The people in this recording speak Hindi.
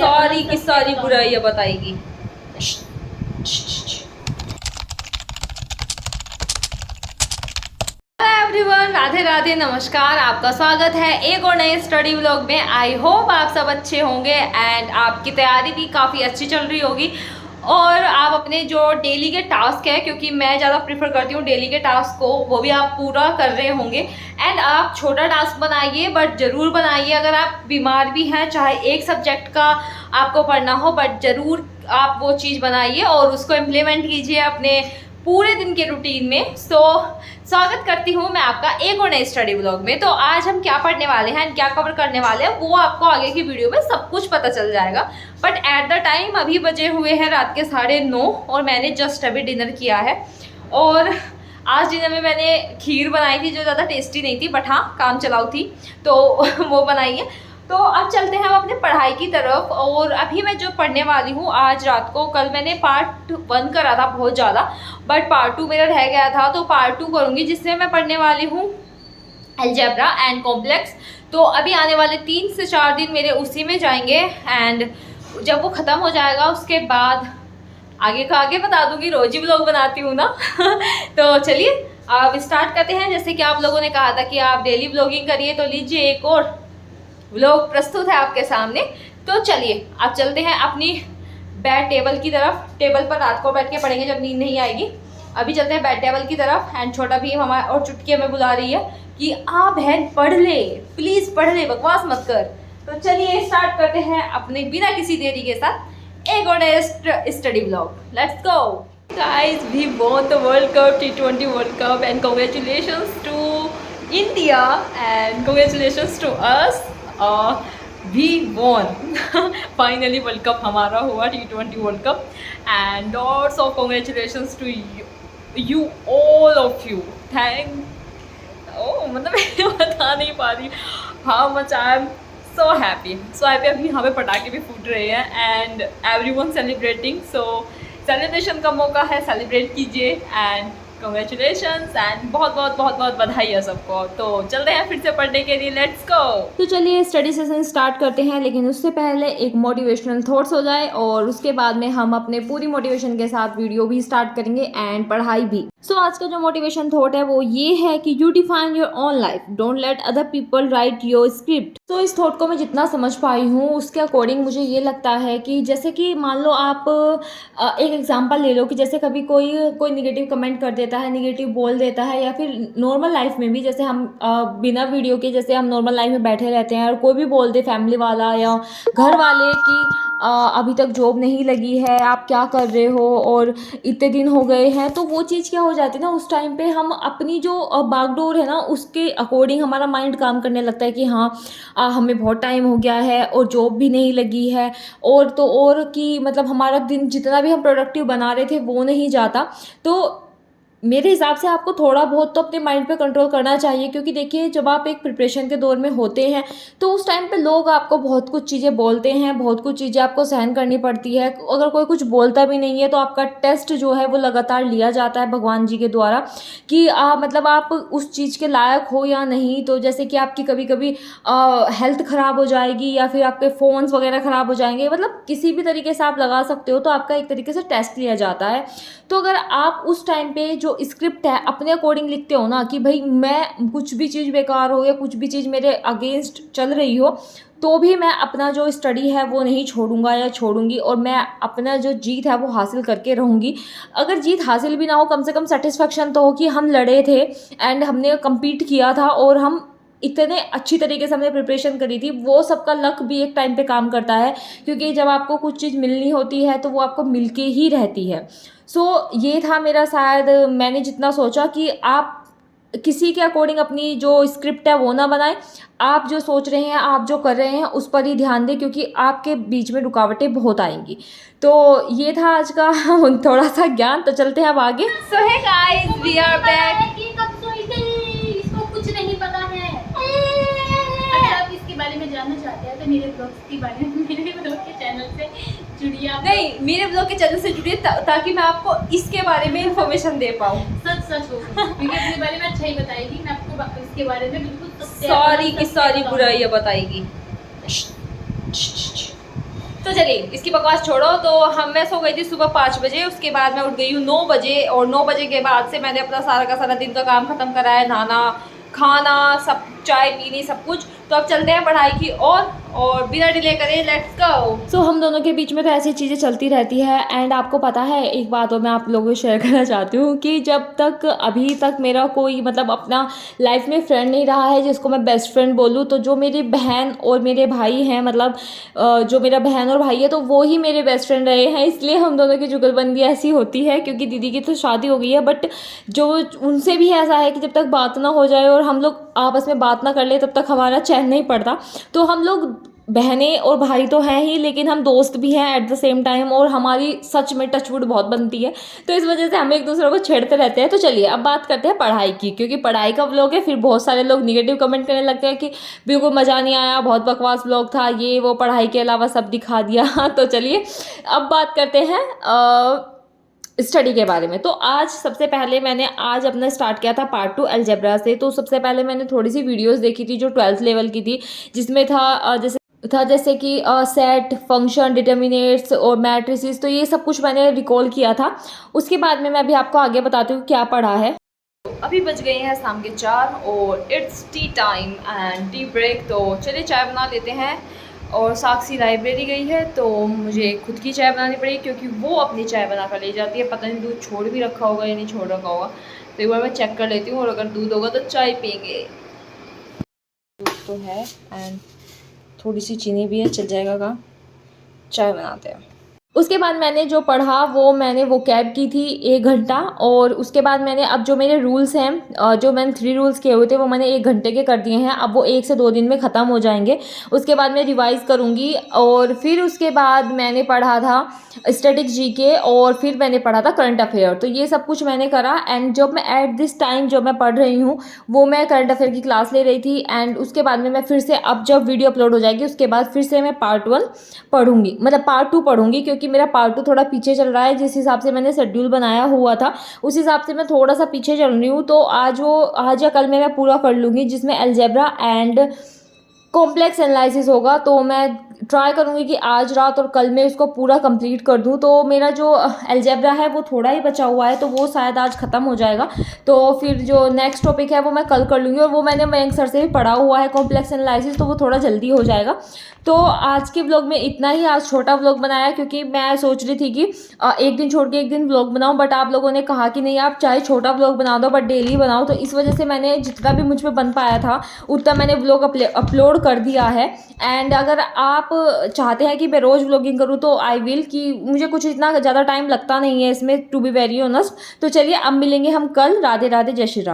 सॉरी की सारी बुराइयां बताएगी। एवरीवन, राधे राधे, नमस्कार। आपका स्वागत है एक और नए स्टडी व्लॉग में। आई होप आप सब अच्छे होंगे एंड आपकी तैयारी भी काफ़ी अच्छी चल रही होगी और आप अपने जो डेली के टास्क है, क्योंकि मैं ज़्यादा प्रीफर करती हूँ डेली के टास्क को, वो भी आप पूरा कर रहे होंगे। एंड आप छोटा टास्क बनाइए बट ज़रूर बनाइए। अगर आप बीमार भी हैं, चाहे एक सब्जेक्ट का आपको पढ़ना हो, बट ज़रूर आप वो चीज़ बनाइए और उसको इम्प्लीमेंट कीजिए अपने पूरे दिन के रूटीन में। स्वागत करती हूँ मैं आपका एक और नए स्टडी व्लॉग में। तो आज हम क्या पढ़ने वाले हैं, क्या कवर करने वाले हैं, वो आपको आगे की वीडियो में सब कुछ पता चल जाएगा। बट एट द टाइम अभी बजे हुए हैं रात के 9:30 और मैंने जस्ट अभी डिनर किया है। और आज डिनर में मैंने खीर बनाई थी जो ज़्यादा टेस्टी नहीं थी, बट हाँ काम चलाऊ थी, तो वो बनाई है। तो अब चलते हैं हम अपने पढ़ाई की तरफ। और अभी मैं जो पढ़ने वाली हूँ आज रात को, कल मैंने पार्ट 1 करा था बहुत ज़्यादा, बट पार्ट 2 मेरा रह गया था, तो पार्ट 2 करूँगी, जिसमें मैं पढ़ने वाली हूँ अलजेब्रा एंड कॉम्प्लेक्स। तो अभी आने वाले 3 से 4 दिन मेरे उसी में जाएंगे एंड जब वो ख़त्म हो जाएगा उसके बाद आगे का आगे बता दूँगी, रोज ही व्लॉग बनाती हूँ ना। तो चलिए अब स्टार्ट करते हैं। जैसे कि आप लोगों ने कहा था कि आप डेली व्लॉगिंग करिए, तो लीजिए एक और व्लॉग प्रस्तुत है आपके सामने। तो चलिए अब चलते हैं अपनी बेड टेबल की तरफ। टेबल पर रात को बैठ के पढ़ेंगे जब नींद नहीं आएगी। अभी चलते हैं बेड टेबल की तरफ। एंड छोटा भीम हमारा और चुटकी हमें बुला रही है कि आ बहन पढ़ ले, प्लीज़ पढ़ ले, बकवास मत कर। तो चलिए स्टार्ट करते हैं अपने बिना किसी देरी के साथ एक और study vlog. Let's go guys, we won the world cup, T20 world cup, and congratulations to India and congratulations to us. We won finally world cup हमारा हुआ, T20 world cup, and lots of congratulations to you all of you. मतलब मैं बता नहीं पा रही how much I am so happy. अभी यहाँ पे पटाखे भी फूट रहे हैं and everyone celebrating. So celebration का मौका है, सेलिब्रेट कीजिए एंड कॉन्ग्रेचुलेशंस एंड बहुत बहुत बहुत बहुत बधाई है सबको। तो चलते हैं फिर से पढ़ने के लिए, लेट्स गो। तो चलिए स्टडी सेशन स्टार्ट करते हैं, लेकिन उससे पहले एक मोटिवेशनल थॉट्स हो जाए और उसके बाद में हम अपने पूरी मोटिवेशन के साथ वीडियो भी स्टार्ट करेंगे एंड पढ़ाई भी। सो आज का जो मोटिवेशन थॉट है वो ये है कि you define your own life, don't let other people right your script. तो इस थॉट को मैं जितना समझ पाई हूँ उसके अकॉर्डिंग मुझे ये लगता है कि जैसे कि मान लो आप एक एग्जांपल ले लो कि जैसे कभी कोई निगेटिव कमेंट कर देता है, निगेटिव बोल देता है, या फिर नॉर्मल लाइफ में भी जैसे हम बिना वीडियो के जैसे हम नॉर्मल लाइफ में बैठे रहते हैं और कोई भी बोल दे, फैमिली वाला या घर वाले, कि अभी तक जॉब नहीं लगी है, आप क्या कर रहे हो और इतने दिन हो गए हैं, तो वो चीज़ क्या हो जाती है ना, उस टाइम पे हम अपनी जो बागडोर है ना उसके अकॉर्डिंग हमारा माइंड काम करने लगता है कि हाँ हमें बहुत टाइम हो गया है और जॉब भी नहीं लगी है, और तो और कि मतलब हमारा दिन जितना भी हम प्रोडक्टिव बना रहे थे वो नहीं जाता। तो मेरे हिसाब से आपको थोड़ा बहुत तो अपने माइंड पे कंट्रोल करना चाहिए, क्योंकि देखिए जब आप एक प्रिपरेशन के दौर में होते हैं तो उस टाइम पे लोग आपको बहुत कुछ चीज़ें बोलते हैं, बहुत कुछ चीज़ें आपको सहन करनी पड़ती है। अगर कोई कुछ बोलता भी नहीं है तो आपका टेस्ट जो है वो लगातार लिया जाता है भगवान जी के द्वारा कि मतलब आप उस चीज़ के लायक हो या नहीं। तो जैसे कि आपकी कभी कभी हेल्थ ख़राब हो जाएगी या फिर आपके फ़ोन्स वगैरह ख़राब हो जाएंगे, मतलब किसी भी तरीके से आप लगा सकते हो, तो आपका एक तरीके से टेस्ट लिया जाता है। तो अगर आप उस टाइम पे जो स्क्रिप्ट है अपने अकॉर्डिंग लिखते हो ना कि भाई मैं कुछ भी चीज़ बेकार हो या कुछ भी चीज़ मेरे अगेंस्ट चल रही हो तो भी मैं अपना जो स्टडी है वो नहीं छोड़ूंगा या छोड़ूंगी, और मैं अपना जो जीत है वो हासिल करके रहूँगी। अगर जीत हासिल भी ना हो, कम से कम सेटिस्फेक्शन तो हो कि हम लड़े थे एंड हमने कम्पीट किया था और हम इतने अच्छी तरीके से हमने प्रिपरेशन करी थी। वो सबका लक भी एक टाइम पे काम करता है, क्योंकि जब आपको कुछ चीज़ मिलनी होती है तो वो आपको मिलके ही रहती है। ये था मेरा, शायद मैंने जितना सोचा कि आप किसी के अकॉर्डिंग अपनी जो स्क्रिप्ट है वो ना बनाएं, आप जो सोच रहे हैं, आप जो कर रहे हैं उस पर ही ध्यान दें, क्योंकि आपके बीच में रुकावटें बहुत आएंगी। तो ये था आज का थोड़ा सा ज्ञान। तो चलते हैं अब आगे। So hey guys, we are back. इसको कुछ नहीं पता है। अगर आप इसके बारे में जानना चाहते हैं तो मेरे ब्लॉग के बारे में, मेरे ब्लॉग के चैनल से जुड़िए। आप नहीं, मेरे ब्लॉग के चैनल से जुड़िए ताकि मैं आपको इसके बारे में इंफॉर्मेशन दे पाऊँ। सच हो, क्योंकि अपने बारे में अच्छा ही बताएगी, मैं आपको इसके बारे में बिल्कुल सॉरी की सारी बुराइयां बताएगी। तो चलिए इसकी बकवास छोड़ो। तो मैं सो गई थी सुबह 5 बजे, उसके बाद मैं उठ गई हूँ 9 बजे, और 9 बजे के बाद से मैंने अपना सारा का सारा दिन का काम खत्म करा है, नहाना खाना सब, चाय पीनी सब कुछ। तो अब चलते हैं पढ़ाई की और बिना डिले करे लेट्स गो। सो हम दोनों के बीच में तो ऐसी चीज़ें चलती रहती है। एंड आपको पता है एक बात और मैं आप लोगों को शेयर करना चाहती हूँ कि जब तक अभी तक मेरा कोई मतलब अपना लाइफ में फ्रेंड नहीं रहा है जिसको मैं बेस्ट फ्रेंड बोलूँ, तो जो मेरी बहन और मेरे भाई हैं, मतलब जो मेरा बहन और भाई है तो वो ही मेरे बेस्ट फ्रेंड रहे हैं। इसलिए हम दोनों की जुगलबंदी ऐसी होती है, क्योंकि दीदी की तो शादी हो गई है, बट जो उनसे भी ऐसा है कि जब तक बात ना हो जाए और हम लोग आपस में बात ना कर ले तब तक हमारा चैन नहीं पड़ता। तो हम लोग बहनें और भाई तो हैं ही, लेकिन हम दोस्त भी हैं एट द सेम टाइम, और हमारी सच में टचवुड बहुत बनती है। तो इस वजह से हम एक दूसरे को छेड़ते रहते हैं। तो चलिए अब बात करते हैं पढ़ाई की, क्योंकि पढ़ाई का व्लॉग है। फिर बहुत सारे लोग निगेटिव कमेंट करने लगते हैं कि बिल्कुल मज़ा नहीं आया, बहुत बकवास व्लॉग था, ये वो पढ़ाई के अलावा सब दिखा दिया। तो चलिए अब बात करते हैं स्टडी के बारे में। तो आज सबसे पहले मैंने आज अपना स्टार्ट किया था पार्ट 2 अलजेब्रा से। तो सबसे पहले मैंने थोड़ी सी वीडियोस देखी थी जो 12th लेवल की थी, जिसमें जैसे कि सेट, फंक्शन, डिटर्मिनेट्स और मैट्रिसेस। तो ये सब कुछ मैंने रिकॉल किया था। उसके बाद में मैं अभी आपको आगे बताती हूँ क्या पढ़ा है। अभी बज गए हैं शाम के 4 और it's tea time and tea break. तो चलिए चाय बना लेते हैं। और साक्षी लाइब्रेरी गई है तो मुझे खुद की चाय बनानी पड़ेगी, क्योंकि वो अपनी चाय बना कर ले जाती है। पता नहीं दूध छोड़ भी रखा होगा या नहीं छोड़ रखा होगा, तो एक बार मैं चेक कर लेती हूँ, और अगर दूध होगा तो चाय पियेंगे। दूध तो है एंड थोड़ी सी चीनी भी है, चल जाएगा काम। चाय बनाते हैं। उसके बाद मैंने जो पढ़ा वो मैंने वो कैब की थी 1 घंटा, और उसके बाद मैंने अब जो मेरे रूल्स हैं, जो मैंने 3 रूल्स किए हुए थे वो मैंने 1 घंटे के कर दिए हैं। अब वो 1 से 2 दिन में ख़त्म हो जाएंगे। उसके बाद मैं रिवाइज़ करूँगी। और फिर उसके बाद मैंने पढ़ा था स्टैटिक जीके, और फिर मैंने पढ़ा था करंट अफेयर। तो ये सब कुछ मैंने करा। एंड जब मैं एट दिस टाइम जो मैं पढ़ रही हूँ वो मैं करंट अफेयर की क्लास ले रही थी। एंड उसके बाद में मैं फिर से अब जब वीडियो अपलोड हो जाएगी उसके बाद फिर से मैं पार्ट 1 पढ़ूंगी, मतलब पार्ट 2 पढ़ूंगी, क्योंकि मेरा पार्ट 2 थोड़ा पीछे चल रहा है। जिस हिसाब से मैंने शेड्यूल बनाया हुआ था उस हिसाब से मैं थोड़ा सा पीछे चल रही हूँ। तो आज या कल में मैं पूरा कर लूँगी, जिसमें अलजेब्रा एंड कॉम्प्लेक्स एनालिसिस होगा। तो मैं ट्राई करूँगी कि आज रात और कल में इसको पूरा कंप्लीट कर दूँ। तो मेरा जो अलजेब्रा है वो थोड़ा ही बचा हुआ है, तो वो शायद आज ख़त्म हो जाएगा। तो फिर जो नेक्स्ट टॉपिक है वो मैं कल कर लूँगी, और वो मैंने मयंक सर से भी पढ़ा हुआ है कॉम्प्लेक्स एनालिसिस, तो वो थोड़ा जल्दी हो जाएगा। तो आज के व्लॉग में इतना ही। आज छोटा व्लॉग बनाया क्योंकि मैं सोच रही थी कि एक दिन छोड़ के एक दिन व्लॉग बनाऊं, बट आप लोगों ने कहा कि नहीं आप चाहे छोटा व्लॉग बना दो बट डेली बनाओ। तो इस वजह से मैंने जितना भी मुझ पे बन पाया था उतना मैंने व्लॉग अपलोड कर दिया है। एंड अगर आप चाहते हैं कि मैं रोज़ व्लॉगिंग करूँ तो आई विल, कि मुझे कुछ इतना ज़्यादा टाइम लगता नहीं है इसमें, टू बी वेरी ऑनेस्ट। तो चलिए अब मिलेंगे हम कल। राधे राधे, जय श्री राम।